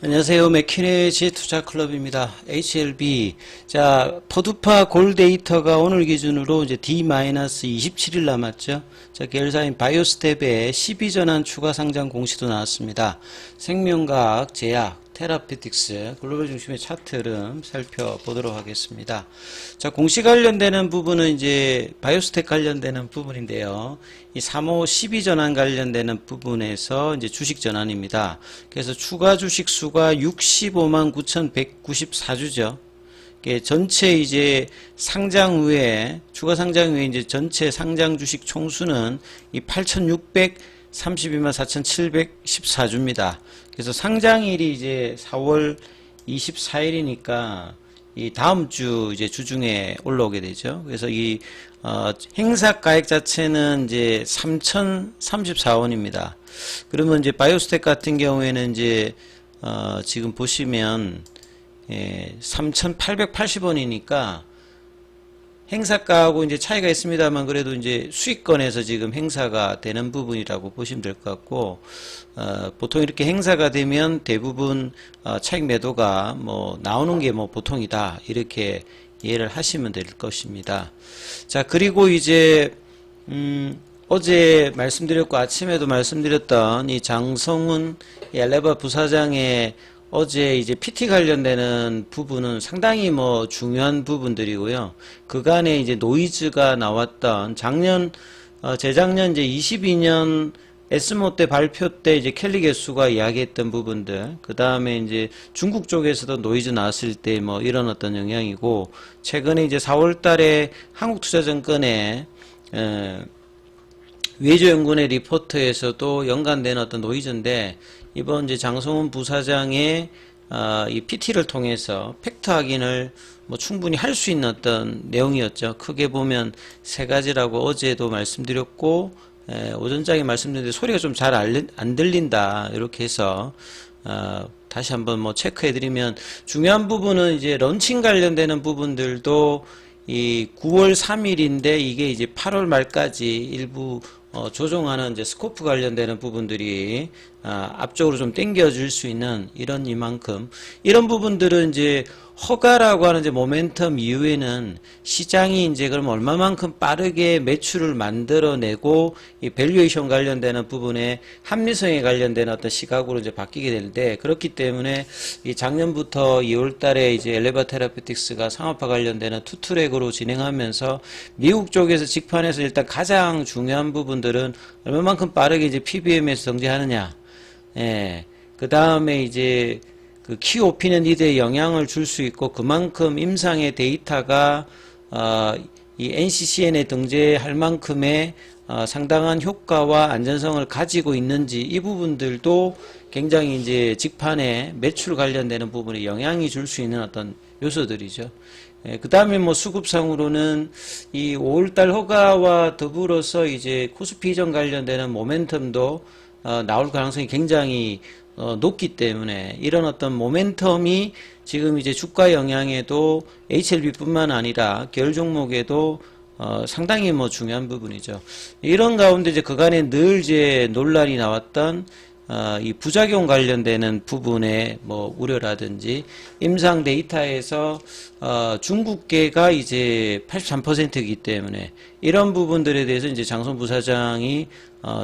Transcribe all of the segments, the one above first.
안녕하세요. 맥키네지 투자클럽입니다. HLB. 자, 포드파 골 데이터가 오늘 기준으로 이제 D-27일 남았죠. 자, 계열사인 바이오스텝의 12전환 추가 상장 공시도 나왔습니다. 생명과학, 제약, 테라피틱스, 글로벌 중심의 차트 흐름 살펴보도록 하겠습니다. 자, 공시 관련되는 부분은 이제 바이오스텍 관련되는 부분인데요. 이 3호 12전환 관련되는 부분에서 이제 주식 전환입니다. 그래서 추가 주식 수가 65만 9,194주죠. 전체 이제 상장 후에, 추가 상장 후에 이제 전체 상장 주식 총수는 이 8,632만 4,714주입니다. 그래서 상장일이 이제 4월 24일이니까 이 다음 주 이제 주중에 올라오게 되죠. 그래서 이 행사 가액 자체는 이제 3,034원입니다. 그러면 이제 바이오스텍 같은 경우에는 이제 지금 보시면 3,880원이니까 행사가하고 이제 차이가 있습니다만 그래도 이제 수익권에서 지금 행사가 되는 부분이라고 보시면 될 것 같고, 보통 이렇게 행사가 되면 대부분 차익 매도가 뭐 나오는 게 뭐 보통이다 이렇게 이해를 하시면 될 것입니다. 자, 그리고 이제 어제 말씀드렸고 아침에도 말씀드렸던 이 장성훈 엘레바 부사장의 어제 이제 PT 관련되는 부분은 상당히 뭐 중요한 부분들이고요. 그간에 이제 노이즈가 나왔던 재작년 이제 22년 에스모 때 발표 때 이제 켈리 개수가 이야기했던 부분들, 그 다음에 이제 중국 쪽에서도 노이즈 나왔을 때 뭐 이런 어떤 영향이고, 최근에 이제 4월 달에 한국투자증권의 외조연구원의 리포트에서도 연관된 어떤 노이즈인데, 이번 이제 장성훈 부사장의 이 PT를 통해서 팩트 확인을 뭐 충분히 할 수 있는 어떤 내용이었죠. 크게 보면 세 가지라고 어제도 말씀드렸고, 오전장에 말씀드렸는데 소리가 좀 잘 안 들린다 이렇게 해서 다시 한번 뭐 체크해드리면, 중요한 부분은 이제 런칭 관련되는 부분들도 이 9월 3일인데 이게 이제 8월 말까지 일부 조정하는 이제 스코프 관련되는 부분들이 앞쪽으로 좀 당겨줄 수 있는 이만큼 이런 부분들은 이제 허가라고 하는 이제 모멘텀 이후에는 시장이 이제 그럼 얼마만큼 빠르게 매출을 만들어내고 이 밸류에이션 관련되는 부분에 합리성에 관련된 어떤 시각으로 이제 바뀌게 되는데, 그렇기 때문에 이 작년부터 2월 달에 이제 엘레바 테라피틱스가 상업화 관련되는 투트랙으로 진행하면서 미국 쪽에서 직판에서 일단 가장 중요한 부분들은 얼마만큼 빠르게 이제 PBM에서 정제하느냐. 그 다음에 이제 그 키오피는 이들에 영향을 줄 수 있고, 그만큼 임상의 데이터가 이 NCCN에 등재할 만큼의 상당한 효과와 안전성을 가지고 있는지, 이 부분들도 굉장히 이제 직판에 매출 관련되는 부분에 영향이 줄 수 있는 어떤 요소들이죠. 그 다음에 뭐 수급상으로는 이 5월달 허가와 더불어서 이제 코스피 이전 관련되는 모멘텀도 나올 가능성이 굉장히 높기 때문에, 이런 어떤 모멘텀이 지금 이제 주가 영향에도 HLB뿐만 아니라 계열 종목에도 상당히 뭐 중요한 부분이죠. 이런 가운데 이제 그간에 늘 이제 논란이 나왔던 이 부작용 관련되는 부분의 뭐 우려라든지, 임상 데이터에서 중국계가 이제 83%이기 때문에 이런 부분들에 대해서 이제 장성 부사장이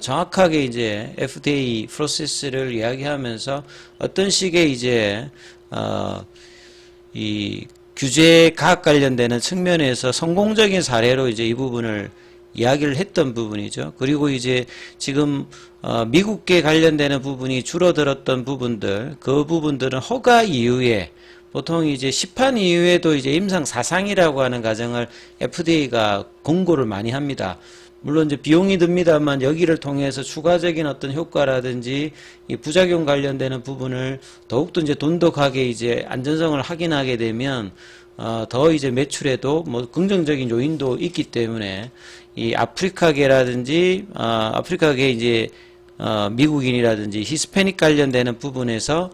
정확하게 이제 FDA 프로세스를 이야기하면서 어떤 식의 이제 이 규제 가학 관련되는 측면에서 성공적인 사례로 이제 이 부분을 이야기를 했던 부분이죠. 그리고 이제 지금 미국계 관련되는 부분이 줄어들었던 부분들, 그 부분들은 허가 이후에 보통 이제 시판 이후에도 이제 임상 사상이라고 하는 과정을 FDA가 공고를 많이 합니다. 물론 이제 비용이 듭니다만 여기를 통해서 추가적인 어떤 효과라든지 이 부작용 관련되는 부분을 더욱더 이제 돈독하게 이제 안전성을 확인하게 되면 더 이제 매출에도 뭐 긍정적인 요인도 있기 때문에, 이 아프리카계라든지 아프리카계 이제 미국인이라든지 히스패닉 관련되는 부분에서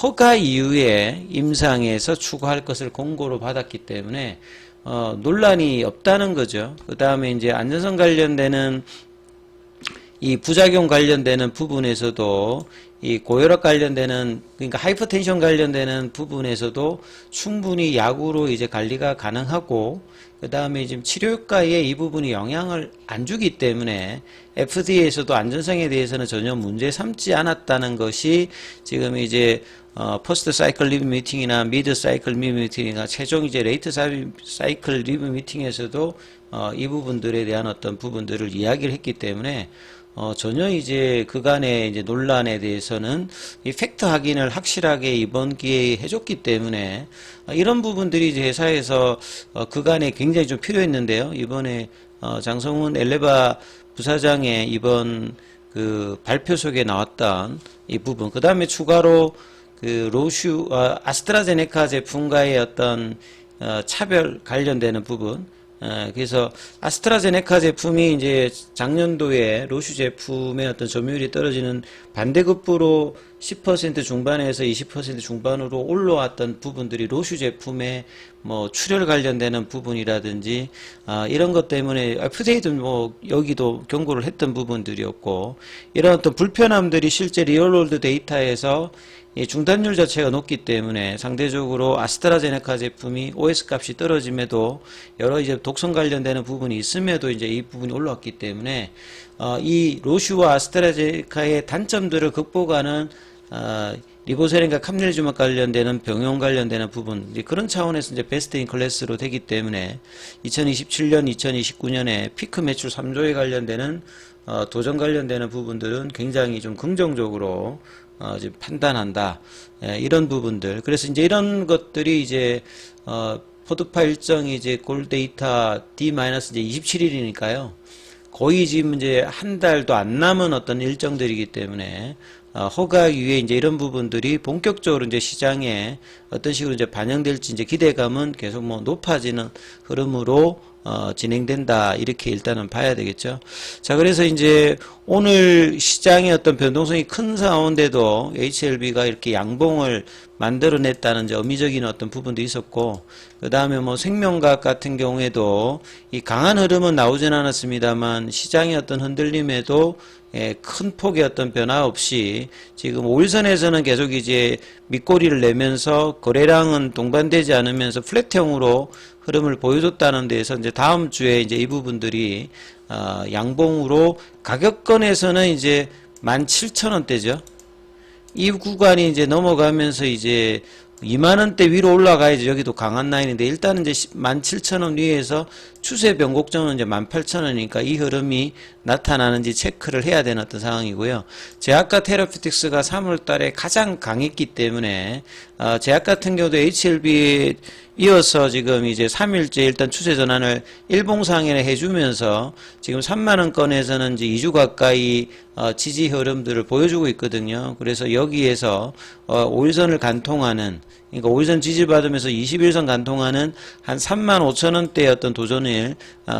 허가 이후에 임상에서 추가할 것을 공고로 받았기 때문에 논란이 없다는 거죠. 그 다음에 이제 안전성 관련되는 이 부작용 관련되는 부분에서도 이 고혈압 관련되는 그러니까 하이퍼텐션 관련되는 부분에서도 충분히 약으로 이제 관리가 가능하고 그 다음에 지금 치료 효과에 이 부분이 영향을 안 주기 때문에 FDA에서도 안전성에 대해서는 전혀 문제 삼지 않았다는 것이 지금 이제 퍼스트 사이클 리뷰 미팅이나 미드 사이클 리뷰 미팅이나 최종 이제 레이트 사이클 리뷰 미팅에서도 이 부분들에 대한 어떤 부분들을 이야기를 했기 때문에 전혀 이제 그간의 이제 논란에 대해서는 이 팩트 확인을 확실하게 이번 기회에 해줬기 때문에 이런 부분들이 이제 회사에서 그간에 굉장히 좀 필요했는데요. 이번에 장성훈 엘레바 부사장의 이번 그 발표 속에 나왔던 이 부분, 그 다음에 추가로 그 아스트라제네카 제품과의 어떤 차별 관련되는 부분. 그래서 아스트라제네카 제품이 이제 작년도에 로슈 제품의 어떤 점유율이 떨어지는 반대급부로 10% 중반에서 20% 중반으로 올라왔던 부분들이 로슈 제품의 뭐 출혈 관련되는 부분이라든지 이런 것 때문에 FDA도 뭐 여기도 경고를 했던 부분들이었고, 이런 어떤 불편함들이 실제 리얼월드 데이터에서 이 중단율 자체가 높기 때문에 상대적으로 아스트라제네카 제품이 OS 값이 떨어짐에도 여러 이제 독성 관련되는 부분이 있음에도 이제 이 부분이 올라왔기 때문에 이 로슈와 아스트라제네카의 단점들을 극복하는 리보세린과 캄릴주막 관련되는 병용 관련되는 부분, 이제 그런 차원에서 이제 베스트 인 클래스로 되기 때문에 2027년, 2029년에 피크 매출 3조에 관련되는 도전 관련되는 부분들은 굉장히 좀 긍정적으로 지금 판단한다. 이런 부분들. 그래서 이제 이런 것들이 이제 포드파 일정이 이제 골 데이터 D-27일이니까요. 거의 지금 이제 한 달도 안 남은 어떤 일정들이기 때문에 허가 이후에 이제 이런 부분들이 본격적으로 이제 시장에 어떤 식으로 이제 반영될지 이제 기대감은 계속 뭐 높아지는 흐름으로 진행된다. 이렇게 일단은 봐야 되겠죠. 자, 그래서 이제 오늘 시장의 어떤 변동성이 큰 가운데도 HLB가 이렇게 양봉을 만들어냈다는 이제 의미적인 어떤 부분도 있었고, 그 다음에 뭐 생명과학 같은 경우에도 이 강한 흐름은 나오진 않았습니다만 시장의 어떤 흔들림에도 큰 폭의 어떤 변화 없이 지금 5일선에서는 계속 이제 밑꼬리를 내면서 거래량은 동반되지 않으면서 플랫형으로 흐름을 보여줬다는 데에서 이제 다음 주에 이제 이 부분들이 양봉으로 가격권에서는 이제 17,000원대죠. 이 구간이 이제 넘어가면서 이제 2만원대 위로 올라가야지 여기도 강한 라인인데 일단은 이제 17,000원 위에서 추세 변곡점은 이제 18,000원이니까 이 흐름이 나타나는지 체크를 해야 되는 어떤 상황이고요. 제약과 테라피틱스가 3월 달에 가장 강했기 때문에 제약 같은 경우도 HLB에 이어서 지금 이제 3일째 일단 추세 전환을 일봉상에 해주면서 지금 3만원권에서는 이제 2주 가까이 지지 흐름들을 보여주고 있거든요. 그래서 여기에서 5일선을 간통하는, 그러니까 5일선 지지받으면서 21선 간통하는 한 35,000원대의 어떤 도전을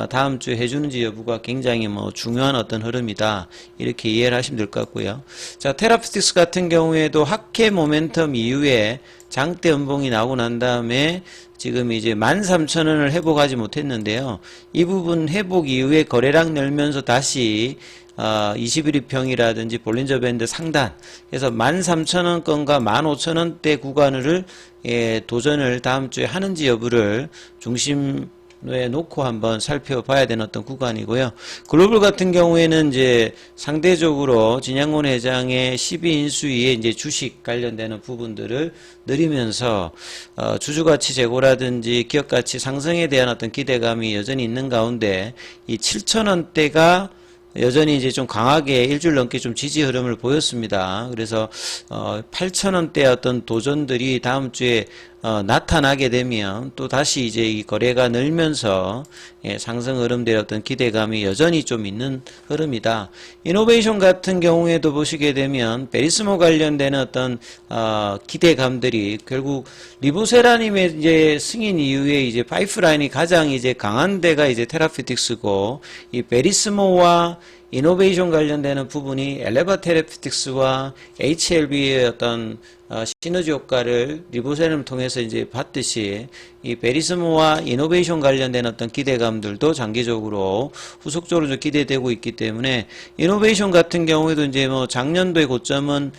다음 주에 해주는지 여부가 굉장히 뭐 중요한 어떤 흐름이다. 이렇게 이해를 하시면 될 것 같고요. 자, 테라피틱스 같은 경우에도 학회 모멘텀 이후에 장대 연봉이 나오고 난 다음에 지금 이제 13,000원을 회복하지 못했는데요. 이 부분 회복 이후에 거래량 열면서 다시 21위평이라든지 볼린저 밴드 상단, 그래서 13,000원권과 15,000원대 구간을 도전을 다음 주에 하는지 여부를 중심에 놓고 한번 살펴봐야 되는 어떤 구간이고요. 글로벌 같은 경우에는 이제 상대적으로 진양곤 회장의 12인수위의 이제 주식 관련되는 부분들을 늘리면서 주주가치 제고라든지 기업가치 상승에 대한 어떤 기대감이 여전히 있는 가운데 이 7,000원대가 여전히 이제 좀 강하게 일주일 넘게 좀 지지 흐름을 보였습니다. 그래서 8,000원대 어떤 도전들이 다음 주에 나타나게 되면 또 다시 이제 이 거래가 늘면서 상승 흐름들의 어떤 기대감이 여전히 좀 있는 흐름이다. 이노베이션 같은 경우에도 보시게 되면 베리스모 관련되는 어떤 기대감들이 결국 리보세라님의 이제 승인 이후에 이제 파이프라인이 가장 이제 강한 데가 이제 테라피틱스고, 이 베리스모와 이노베이션 관련되는 부분이 엘레바 테라피틱스와 HLB의 어떤 시너지 효과를 리보세럼을 통해서 이제 봤듯이 이 베리스모와 이노베이션 관련된 어떤 기대감들도 장기적으로 후속적으로 좀 기대되고 있기 때문에 이노베이션 같은 경우에도 이제 뭐 작년도의 고점은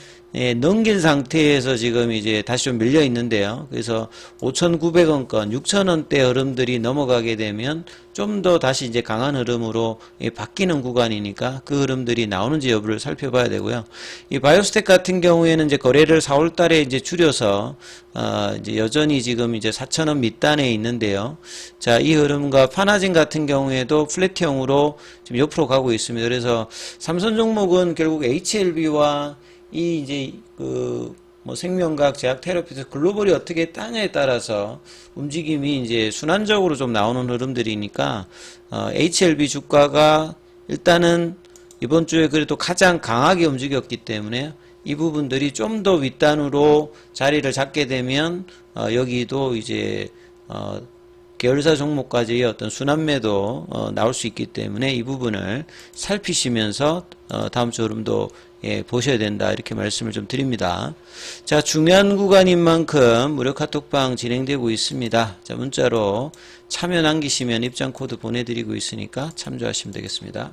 넘긴 상태에서 지금 이제 다시 좀 밀려 있는데요. 그래서 5,900원권, 6,000원대 흐름들이 넘어가게 되면 좀 더 다시 이제 강한 흐름으로 바뀌는 구간이니까 그 흐름들이 나오는지 여부를 살펴봐야 되고요. 이 바이오스텍 같은 경우에는 이제 거래를 4월 달에 이제 줄여서 이제 여전히 지금 이제 4,000원 밑단에 있는데요. 자, 이 흐름과 파나진 같은 경우에도 플랫형으로 지금 옆으로 가고 있습니다. 그래서 삼선 종목은 결국 HLB와 이 이제 뭐 생명과학, 제약, 테라피스 글로벌이 어떻게 따냐에 따라서 움직임이 이제 순환적으로 좀 나오는 흐름들이니까 HLB 주가가 일단은 이번 주에 그래도 가장 강하게 움직였기 때문에 이 부분들이 좀 더 윗단으로 자리를 잡게 되면 여기도 이제 계열사 종목까지의 어떤 순환매도 나올 수 있기 때문에 이 부분을 살피시면서 다음 주 흐름도 보셔야 된다 이렇게 말씀을 좀 드립니다. 자, 중요한 구간인 만큼 무료 카톡방 진행되고 있습니다. 자, 문자로 참여 남기시면 입장 코드 보내드리고 있으니까 참조하시면 되겠습니다.